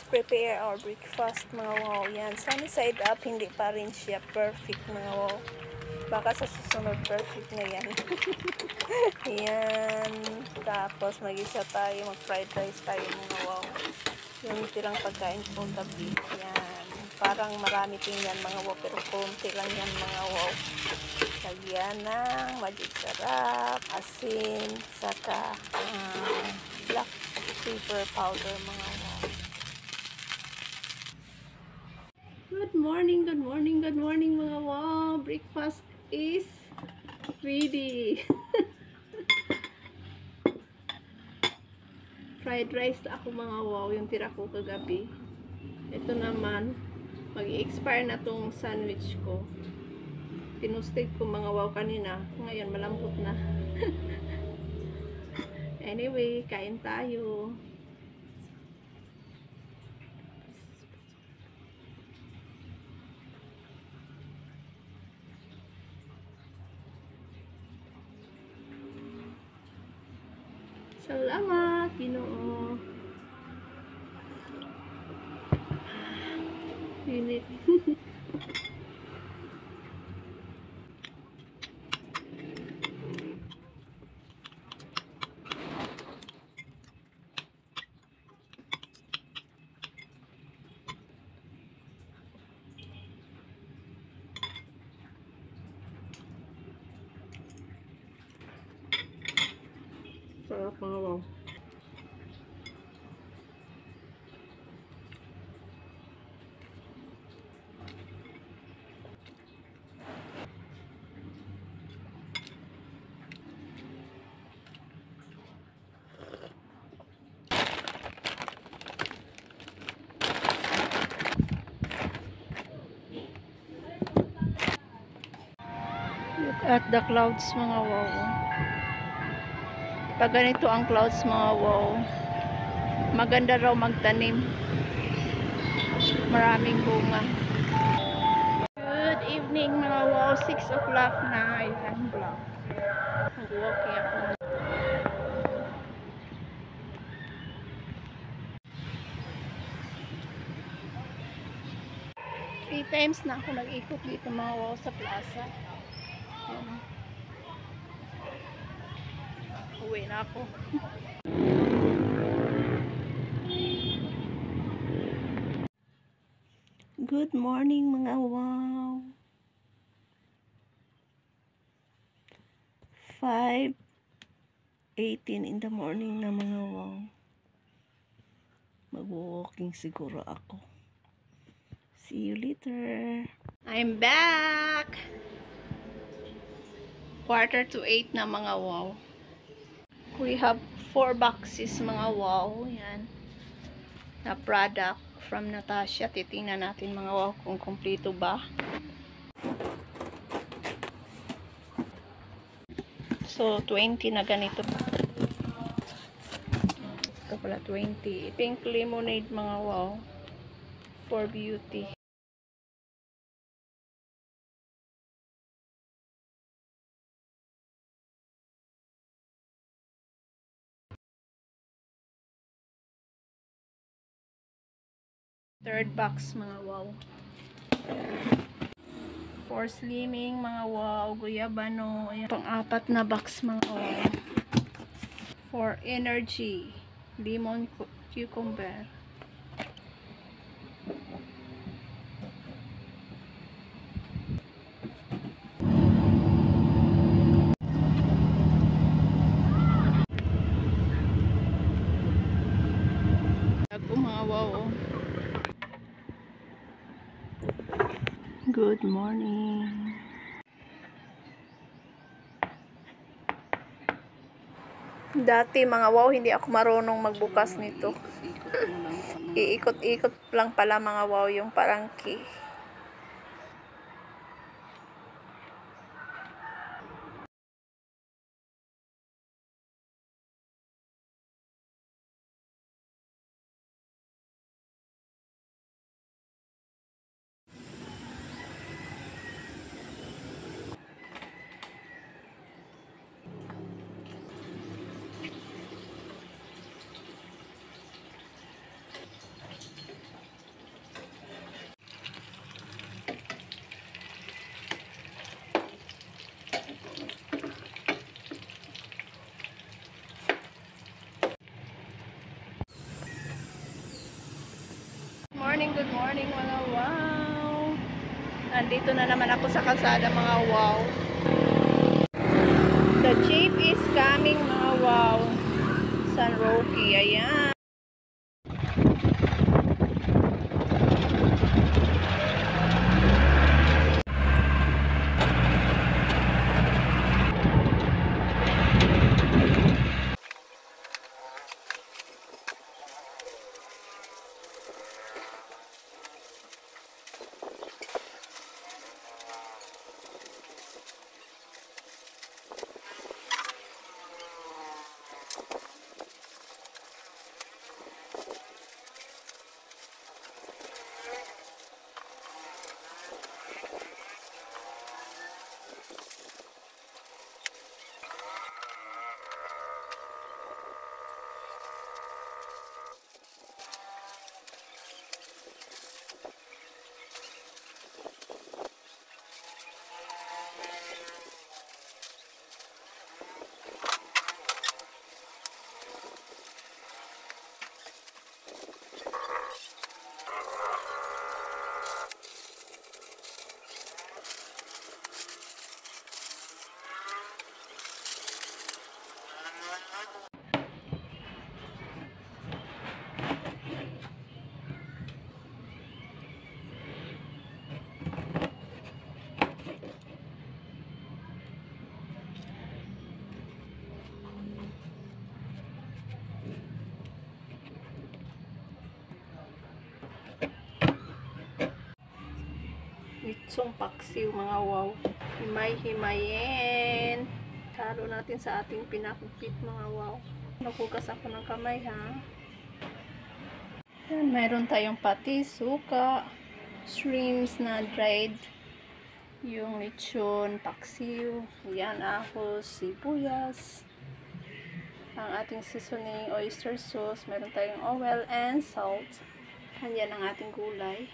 prepare our breakfast mga wow. Yan, sunny side up, hindi pa rin siya perfect mga wow. Baka sa susunod perfect na yan. Yan, tapos mag-isa tayo, mag-fried rice tayo mga wow. Yung tirang pagkain po gabi. Yan, parang marami tingnan mga wow, pero konti lang yan mga wow. Lagyan ng magic sarap, asin, saka black pepper powder mga wow. Good morning mga wow. Breakfast is ready. Fried rice ako mga wow, yung tira ko kagabi. Ito naman, mag-expire na tong sandwich ko. Pinustig ko mga wow kanina. Ngayon malambot na. Anyway, kain tayo. Salamat, Ginoo. Init. Sarap mga wow. Look at the clouds mga wow. Pag ganito ang clouds mga wow, maganda raw magtanim. Maraming bunga. Good evening mga wow, 6 o'clock na. Ayan vlog. Mag-walking ako. 3 times na ako nag-ikot dito mga wow sa plaza. Ayan. Uwi na ako. Good morning mga wow. 5:18 in the morning na mga wow. Mag-walking siguro ako. See you later. I'm back. 7:45 na mga wow. We have 4 boxes mga wow. Yan. Na product from Natasha. Titingnan natin mga wow kung kompleto ba. So, 20 na ganito. Ito pala 20. Pink lemonade mga wow. For beauty. Third box mga wow. For slimming mga wow. Guyabano. Ayan. Pang-apat na box mga wow. For energy. Lemon cucumber. Ako mga wow. Good morning. Dati mga wow, hindi ako marunong magbukas nito. Iikot-ikot lang pala mga wow yung parang key. morning mga wow. Nandito na naman ako sa kalsada mga wow. The jeep is coming mga wow. San Roque, ayan. Itsong paksiw mga wow. Himay-himayin. Talo natin sa ating pinakupit mga wow. Nakugas ako ng kamay ha. Yan, mayroon tayong patis, suka, shrimps na dried, yung lechon, paksiw, yan, ahos, sibuyas, ang ating seasoning, oyster sauce, mayroon tayong oil and salt. Yan ang ating gulay.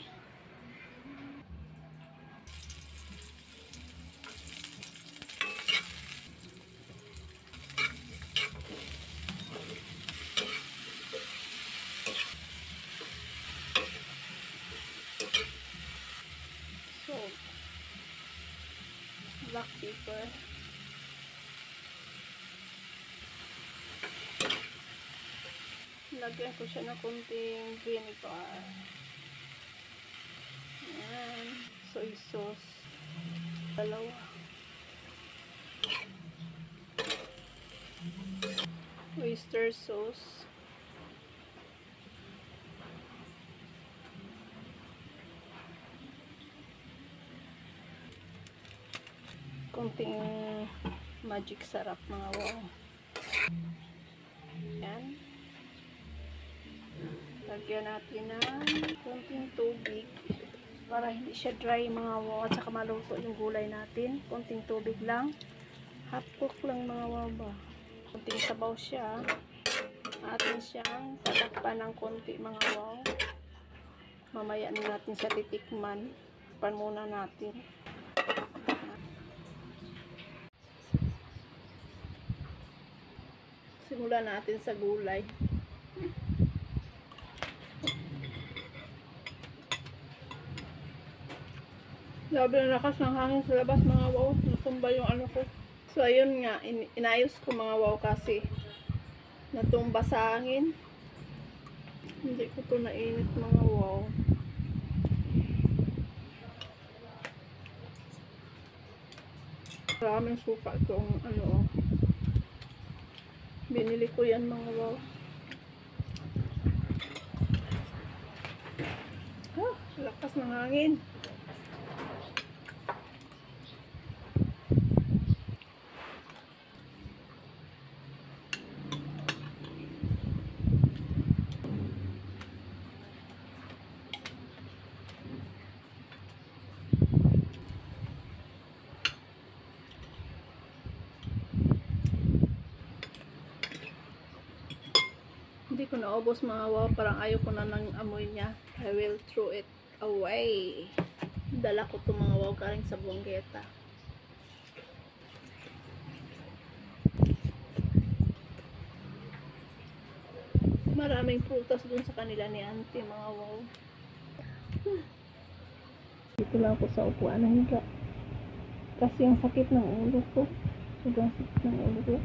Salt, black pepper, lagyan ko siya ng kunting vinegar, yan, soy sauce, dalawa, oyster sauce, konting magic sarap mga wow. Yan. Lagyan natin ng konting tubig para hindi siya dry mga wow at saka maluto yung gulay natin. Konting tubig lang. Half cook lang mga wow ba. Konting sabaw siya. Atin siyang tatakpan ng konti mga wow. Mamaya na natin siya titikman. Pan muna natin. Simulan natin sa gulay. Labi na lakas ng hangin sa labas mga wow. Natumba yung ano ko. So ayun nga, inayos ko mga wow kasi natumba sa hangin. Hindi ko to nainit mga wow. Maraming suka itong ano. Binili ko yan mga wow. Lakas ng hangin. Hindi ko naubos mga wow, parang ayaw ko na ng amoy niya. I will throw it away. Dala ko to mga wow galing sa Buangueta. Maraming prutas dun sa kanila ni auntie mga wow. dito lang ako sa upuan na higa. Kasi ang sakit ng ulo ko. Sobrang sakit ng ulo ko.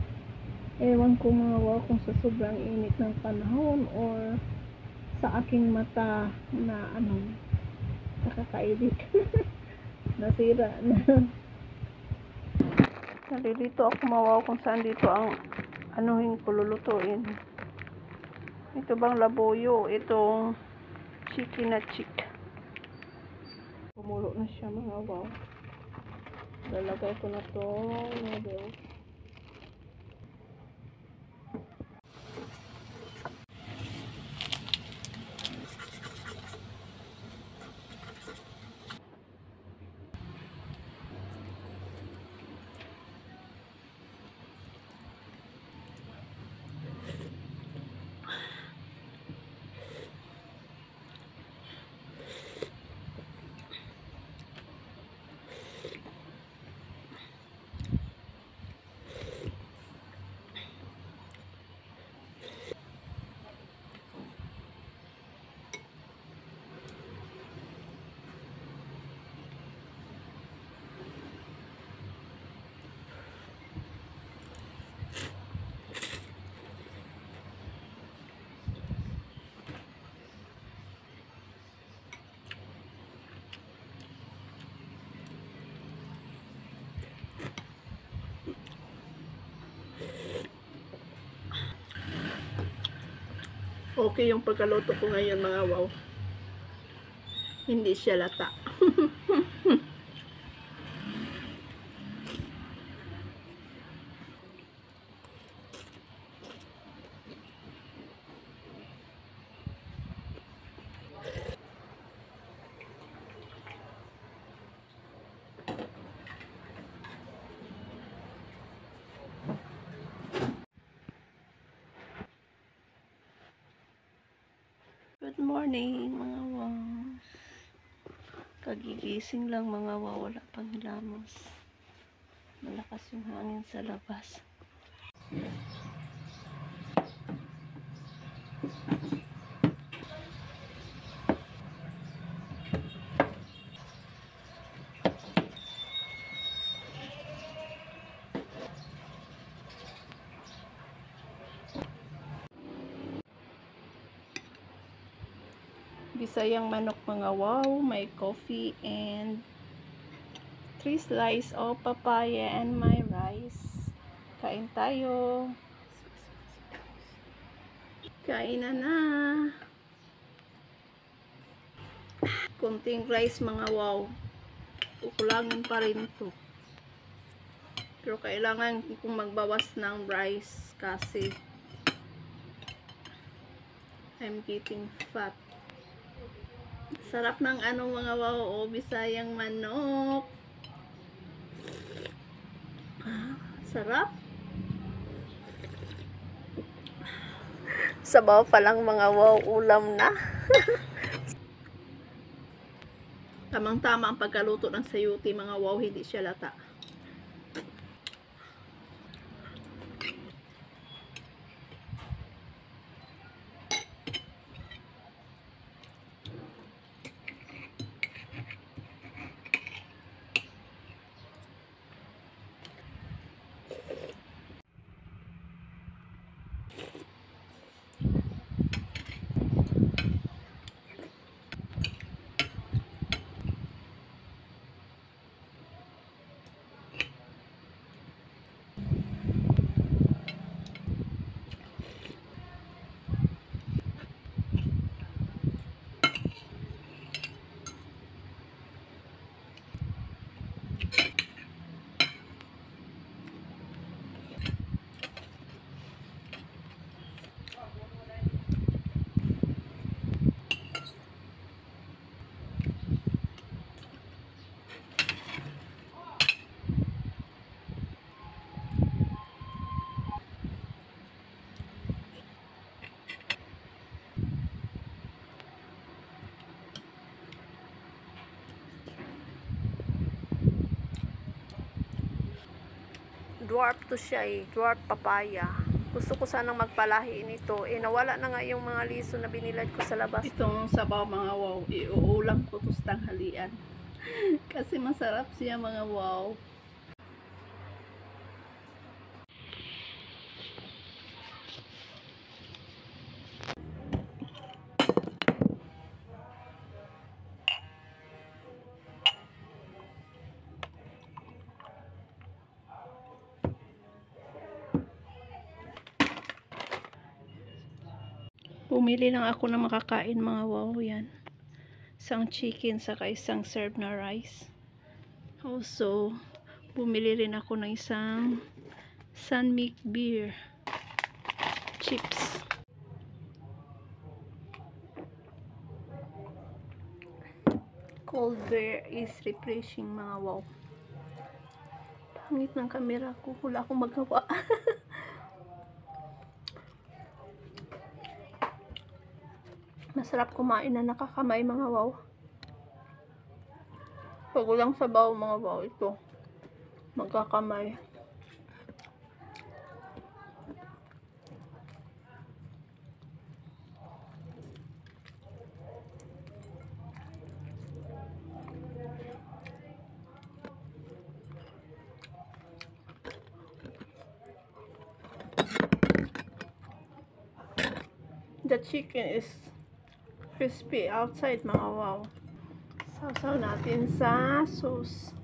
Ewan ko mga wow kung sa sobrang init ng panahon or sa aking mata na sa kakaedit. Nasira na. Nalilito ako mawaw kung saan dito ang ko lulutuin. Ito bang labuyo? Itong chicken na chick. Pumulo na siya mga wow. Lalagay ko na itong noodles. Okay yung pagkaluto ko ngayon mga wow. Hindi siya lata. Good morning mga wow. Kagigising lang mga wow, wala pang hilamos. Malakas yung hangin sa labas. Bisayang manok mga wow, may coffee and 3 slices of papaya and my rice. Kain tayo. Kain na. Konting rice mga wow. Kukulangin pa rin to. Pero kailangan kong magbawas ng rice kasi I'm getting fat. Sarap ng mga wow, bisayang manok. Sarap. Sabaw pa lang mga wow, ulam na. Tamang-tama ang pagkaluto ng sayuti mga wow, hindi siya lata. Dwarf to siya dwarf papaya. Gusto ko sanang magpalahi nito. Nawala na nga yung mga liso na binilad ko sa labas. Itong sabaw mga wow, iuulam ko to sa tanghalian. Kasi masarap siya mga wow. Pumili lang ako ng makakain mga wow yan. Isang chicken saka isang serve na rice. Also, bumili rin ako ng isang Sunmilk beer chips. Cold beer is refreshing mga wow. Pangit ng camera ko, wala akong magawa. Masarap kumain na nakakamay mga wow. Pag walang sabaw mga wow, ito magkakamay. The chicken is crispy outside mga wow. Sausaw natin sa sauce.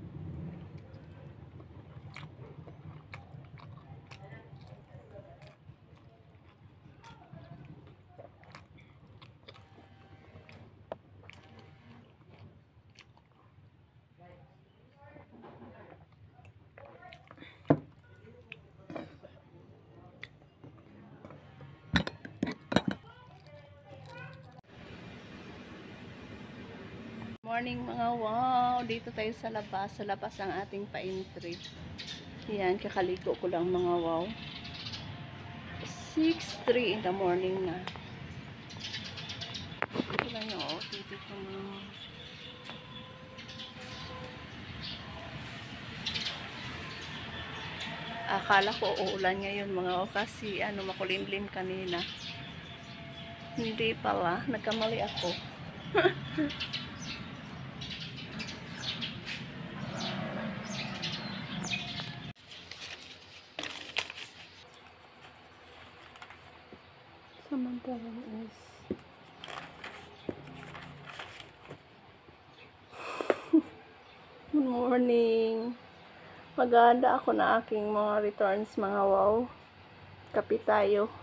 Morning mga wow, dito tayo sa labas ang ating pa-entry. Yan, kakaligo ko lang mga wow. 6:03 in the morning na. Ito lang yung outfit ko mga. Akala ko uulan ngayon mga wow, kasi makulimlim kanina. Hindi pala, nagkamali ako. Samantalang is good morning. Maganda ako na aking mga returns mga wow. Kape tayo.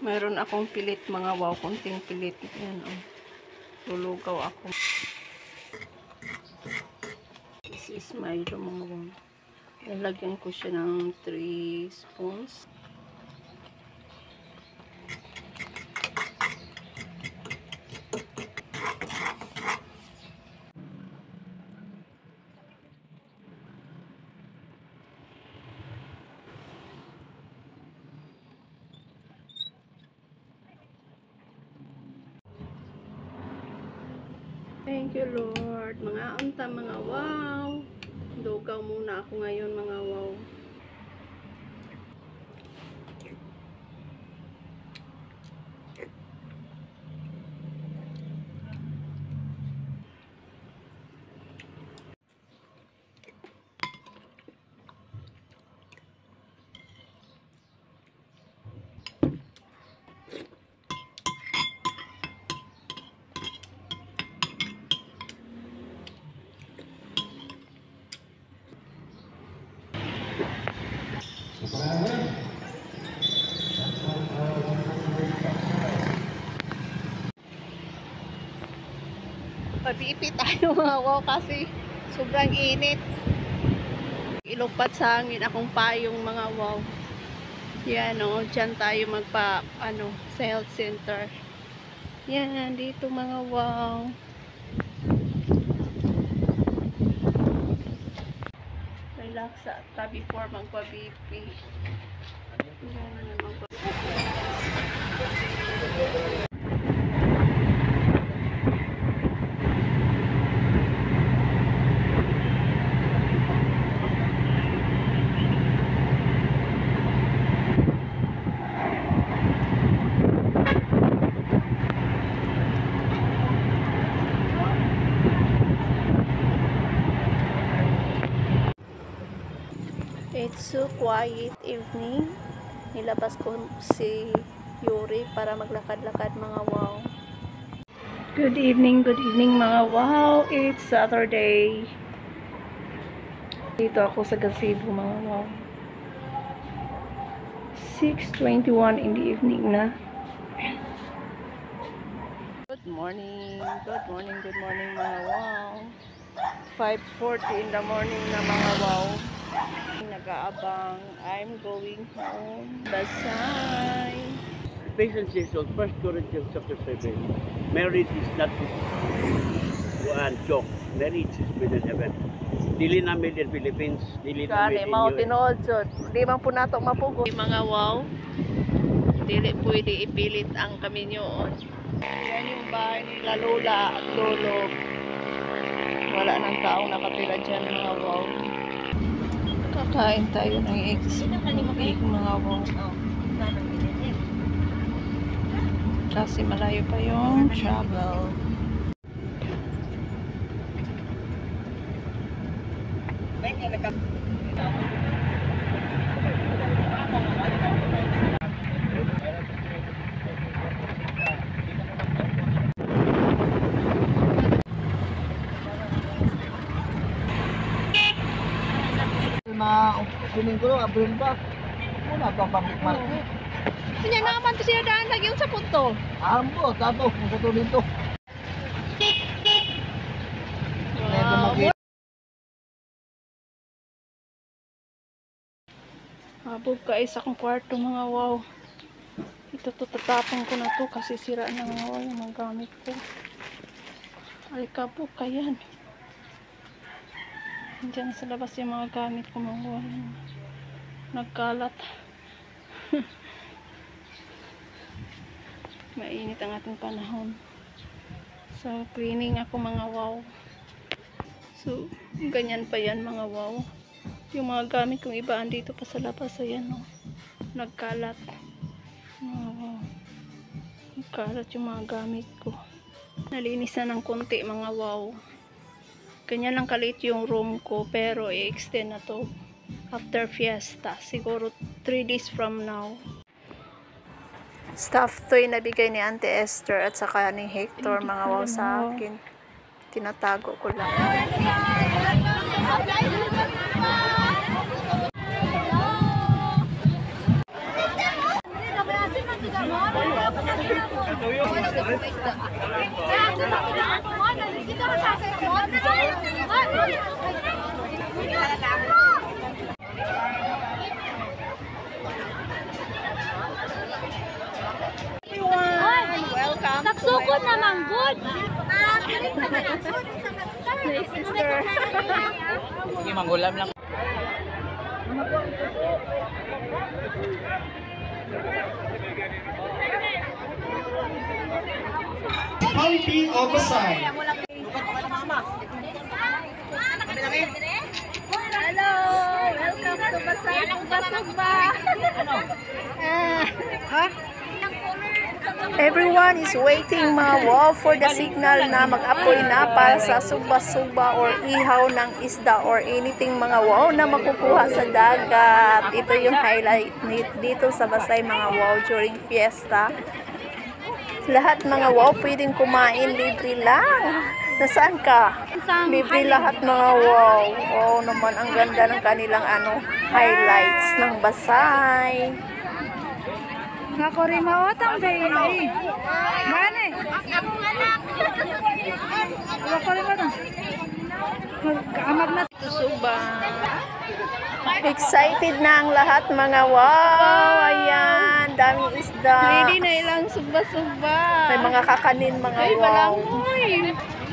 Mayroon akong pilit mga wow, konting pilit. Yan oh. Lulugaw ako. This is my mga wow. Lalagyan ko siya ng 3 spoons. Thank you Lord. Mga unta mga wow. Lugaw muna ako ngayon mga wow. Papipi tayo mga wow kasi sobrang init. Ilugpat sa hangin akong payong mga wow. Yan o, dyan tayo sa health center. Yan, dito mga wow. sila sa tabi for magpa-BP. It's so quiet evening. Nilabas ko si Yuri para maglakad-lakad mga wow. Good evening mga wow. It's Saturday. Dito ako sa gazebo mga wow. 6:21 in the evening na. Good morning mga wow. 5:40 in the morning na mga wow. Nag-aabang. I'm going home. Basay. Ephesians says on 1 Corinthians chapter 7, marriage is not one joke. Marriage is made in heaven. Dili na made in Philippines. Dili na made in US. Tinood jud. Di man po nato mapugo. Mga wow. Dili pwede ipilit ang kaminyoon. Yan yung bahay nila lola at lolo. Wala nang taong nakatira dyan mga wow. Kakain tayo ng eggs. Egg mga wow. Kasi malayo pa yung travel. Kuning ko abrin pa. Muna pa public market. Kanya naman to siya daan lagi yung sa punto. Ambo, tato, musuto dito. Wow. Habog ka isa kong kwarto mga wow. Ito to tatapon ko na to kasi sira na mga wow yung mga gamit ko. Alikabog ka yan. Diyan sa labas yung mga gamit ko mga wow. Nagkalat. Mainit ang ating panahon. So, cleaning ako mga wow. So, ganyan pa yan mga wow. Yung mga gamit kong iba andito pa sa labas. Ayan o. Nagkalat. Wow. Nagkalat yung mga gamit ko. Nalinis na ng konti mga wow. Ganyan lang kalit yung room ko. Pero i-extend na to after fiesta. Siguro 3 days from now. Stuff to yung nabigay ni Auntie Esther at saka ni Hector mga wow sa akin. Tinatago ko lang. Welcome. Nagsukod naman good. Hey, sister. Sige, manggulam lang. County of Basay. Hello! Welcome to Basay. Sugba-sugba. Everyone is waiting mga wow for the signal na mag-apoy na para sa sugba-sugba or ihaw ng isda or anything mga wow na makukuha sa dagat. Ito yung highlight dito sa Basay mga wow during fiesta. Lahat mga wow pwedeng kumain, libre lang. Nasaan ka? Libre lahat mga wow. Oh naman, ang ganda ng kanilang highlights ng Basay. Ako rin maotang baby. Gane. Ako rin ba? Magkaamag na. Suba. Excited na ang lahat mga wow. Ayan, daming isda. Hindi na ilang suba-suba. May mga kakanin mga wow.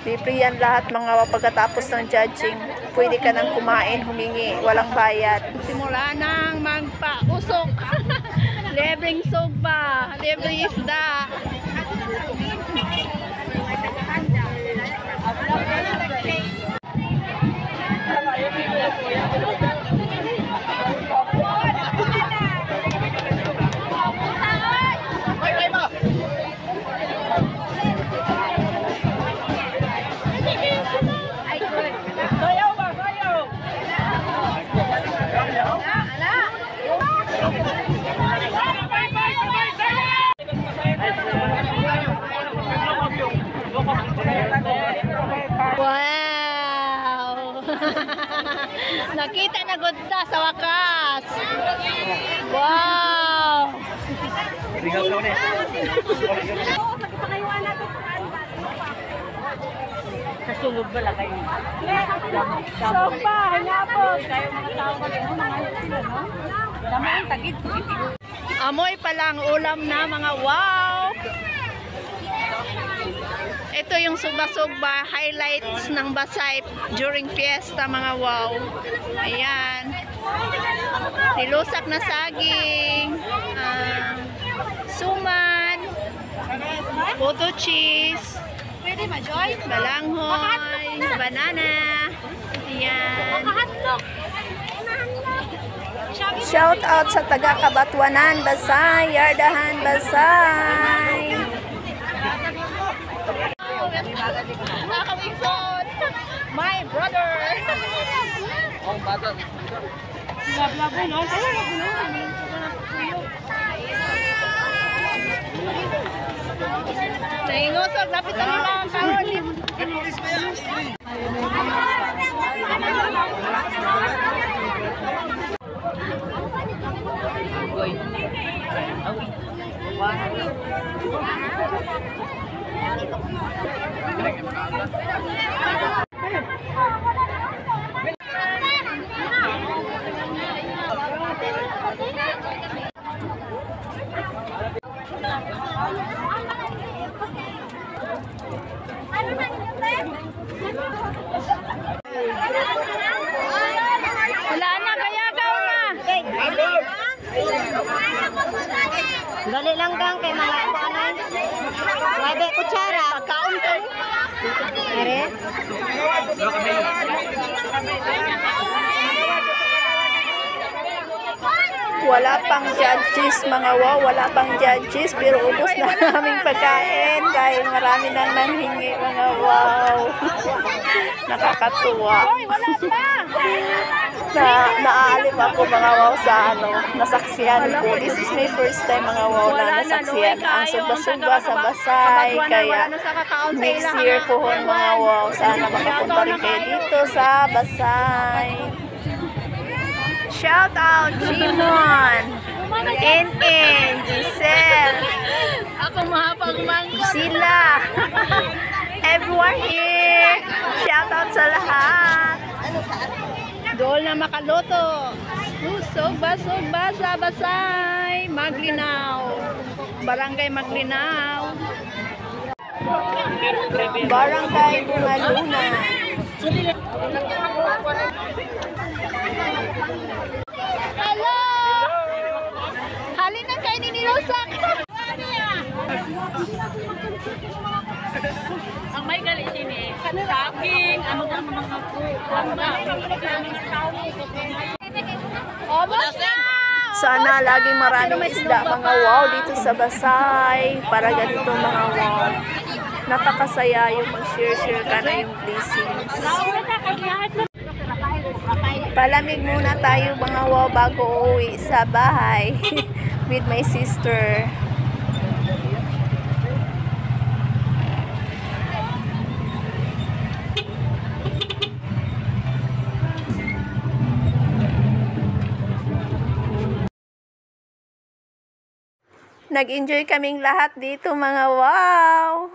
Libre yan lahat mga wow pagkatapos ng judging. pwede ka nang kumain, humingi, walang bayad. Simula nang magpausok. Libreng sugba, libreng isda. Wow! Nakita na gud ta sa wakas. Wow! Kasulog ba lang kayo? Sopa, hanapos. Kayo mga tao pa rin mga sila, no? Dami ang tagid. Amoy pa lang ulam na mga wow! Ito yung sugba-sugba, highlights ng Basay during fiesta mga wow. Ayan. Nilusak na saging, suman, puto cheese, balanghoy, banana. Ayan. Shout out sa taga Kabatwanan, Basay, Yardahan, Basay. Nakawikot! My brother! Oh, bata. Labo, no? Naingosog, lapit na nila ang kahon. Wala na, kaya gaw na. Dali lang gang kay mga kuanan. Wabe kutsara, kaon ko. Are. Wala pang judges mga wow, wala pang judges pero ubos na naming pagkain dahil marami nang nanghingi mga wow. Nakakatuwa. Naaalim ako mga wow sa nasaksihan ko. This is my first time mga wow na nasaksihan ang sugba-sugba sa Basay. Kaya next year pohon mga wow, sana makapunta rin kayo dito sa Basay. Shout out Jimon, NN, Giselle, Ako mahapagmangkot. sila, everyone here. Shout out sa lahat. Dool na makaluto. Sugba-sugba sa Basay. Maglinaw. Barangay Maglinaw. Barangay Bungalunan. Hello! Halin na kayo ninilusak. Ang may galit din eh. Saging, ano na mga Almost na! Sana laging maraming isda mga wow dito sa Basay. Para ganito mga wow. Napakasaya yung mag-share ka na yung blessings. Palamig muna tayo mga wow bago uuwi sa bahay with my sister. Nag-enjoy kaming lahat dito mga wow.